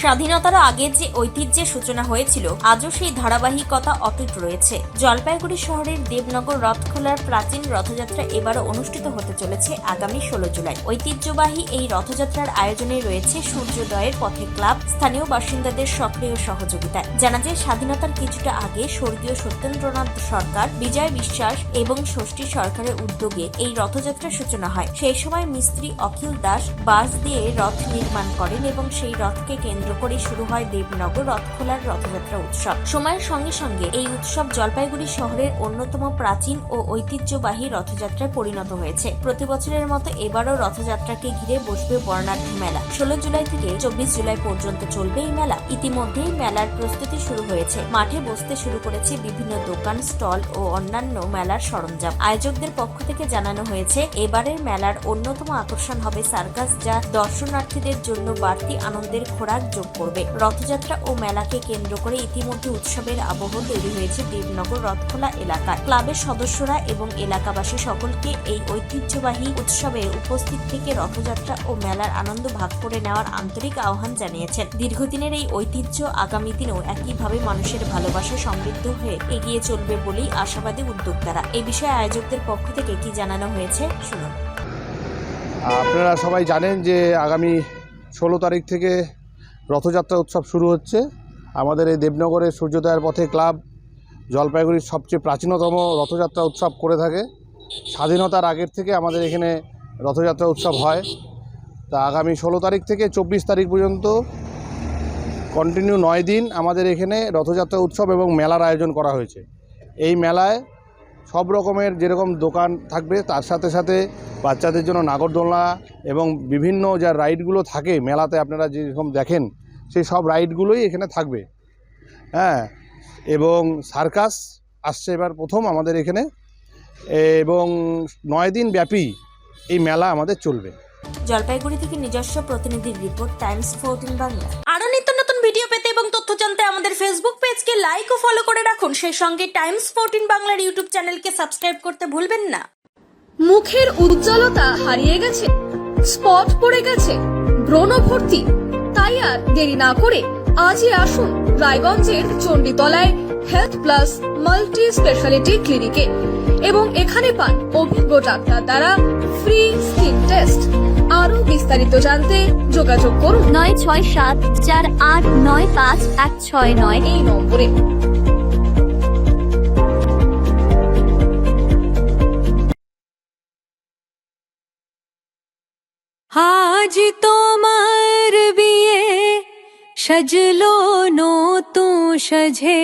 স্বাধীনতার আগে যে ঐতিহ্যের সূচনা হয়েছিল আজও সেই ধারাবাহিকতা অটুট রয়েছে। জলপাইগুড়ি শহরের দেবনগর রথখোলার প্রাচীন রথযাত্রা এবারও অনুষ্ঠিত হতে চলেছে আগামী 16 জুলাই। ঐতিহ্যবাহী এই রথযাত্রার আয়োজনে রয়েছে সূর্যোদয়ের পথে ক্লাব, স্থানীয় বাসিন্দাদের সক্রিয় সহযোগিতায়। জানা যায়, স্বাধীনতার কিছুটা আগে স্বর্গীয় সত্যেন্দ্রনাথ সরকার, বিজয় বিশ্বাস এবং ষষ্ঠী সরকারের উদ্যোগে এই রথযাত্রার সূচনা হয়। সেই সময় মিস্ত্রি অখিল দাস বাঁশ দিয়ে রথ নির্মাণ করেন এবং সেই রথকে কেন্দ্র করে শুরু হয় দেবনগর রথখোলার রথযাত্রা উৎসব। সময়ের সঙ্গে সঙ্গে এই উৎসব জলপাইগুড়ি শহরের অন্যতম প্রাচীন ও ঐতিহ্যবাহী রথযাত্রায় পরিণত হয়েছে। প্রতি বছরের মতো এবারও রথযাত্রাকে ঘিরে বসবে বর্ণাঢ্য মেলা। 16 জুলাই থেকে 24 জুলাই পর্যন্ত চলবে এই মেলা। ইতিমধ্যেই মেলার প্রস্তুতি শুরু হয়েছে। মাঠে বসতে শুরু করেছে বিভিন্ন দোকান, স্টল ও অন্যান্য মেলার সরঞ্জাম। আয়োজকদের পক্ষ থেকে জানানো হয়েছে, এবারের মেলার অন্যতম আকর্ষণ হবে সার্কাস, যা দর্শনার্থীদের জন্য বাড়তি আনন্দের খোরাক যোগ করবে। রথযাত্রা ও মেলাকে কেন্দ্র করে ইতিমধ্যে উৎসবের আবহ তৈরি হয়েছে দেবনগর রথখোলা এলাকায়। ক্লাবের সদস্যরা এবং এলাকাবাসী সকলকে এই ঐতিহ্যবাহী উৎসবে উপস্থিত থেকে রথযাত্রা ও মেলার আনন্দ ভাগ করে নেওয়ার আন্তরিক আহ্বান জানিয়েছেন। দীর্ঘদিনের এই ঐতিহ্য আগামী দিনেও একইভাবে মানুষের ভালোবাসা সমৃদ্ধ হয়ে এগিয়ে চলবে বলেই আশাবাদী উদ্যোক্তারা। এই বিষয়ে আয়োজকদের পক্ষ থেকে কি জানানো হয়েছে শুনুন। আপনারা সবাই জানেন যে আগামী 16 তারিখ থেকে রথযাত্রা উৎসব শুরু হচ্ছে। আমাদের এই দেবনগরের সূর্যোদয়ের পথে ক্লাব জলপাইগুড়ির সবচেয়ে প্রাচীনতম রথযাত্রা উৎসব করে থাকে। স্বাধীনতার আগের থেকে আমাদের এখানে রথযাত্রা উৎসব হয়। তা আগামী 16 তারিখ থেকে 24 তারিখ পর্যন্ত কন্টিনিউ 9 দিন আমাদের এখানে রথযাত্রা উৎসব এবং মেলার আয়োজন করা হয়েছে। এই মেলায় সব রকমের যেরকম দোকান থাকবে, তার সাথে সাথে বাচ্চাদের জন্য নাগরদোলনা এবং বিভিন্ন যা রাইডগুলো থাকে মেলাতে আপনারা যেরকম দেখেন সেই সব রাইডগুলোই এখানে থাকবে। হ্যাঁ, এবং সার্কাস আসছে এবার প্রথম আমাদের এখানে, এবং 9 দিন ব্যাপী এই মেলা আমাদের চলবে। জলপাইগুড়ি থেকে নিজস্ব প্রতিনিধির রিপোর্ট, টাইমস 14 বাংলা। আরো নিত্য নতুন ভিডিও পেতে এবং তথ্য জানতে আমাদের ফেসবুক পেজকে লাইক ও ফলো করে রাখুন। সেই সঙ্গে টাইমস 14 বাংলার ইউটিউব চ্যানেলকে সাবস্ক্রাইব করতে ভুলবেন না। মুখের উজ্জ্বলতা হারিয়ে গেছে, স্পট পড়ে গেছে, ব্রণ ভর্তি, তাই আর দেরি না করে আজই আসুন রায়গঞ্জের চণ্ডীতলায় হেলথ প্লাস মাল্টি স্পেশালিটি ক্লিনিকে এবং এখানে পান অভিজ্ঞ ডাক্তার দ্বারা ফ্রি স্কিন টেস্ট। আরো বিস্তারিত জানতে যোগাযোগ করুন 9674895169 এই নম্বরে। আজ তোমার বিয়ে সাজলো নতুন সাজে।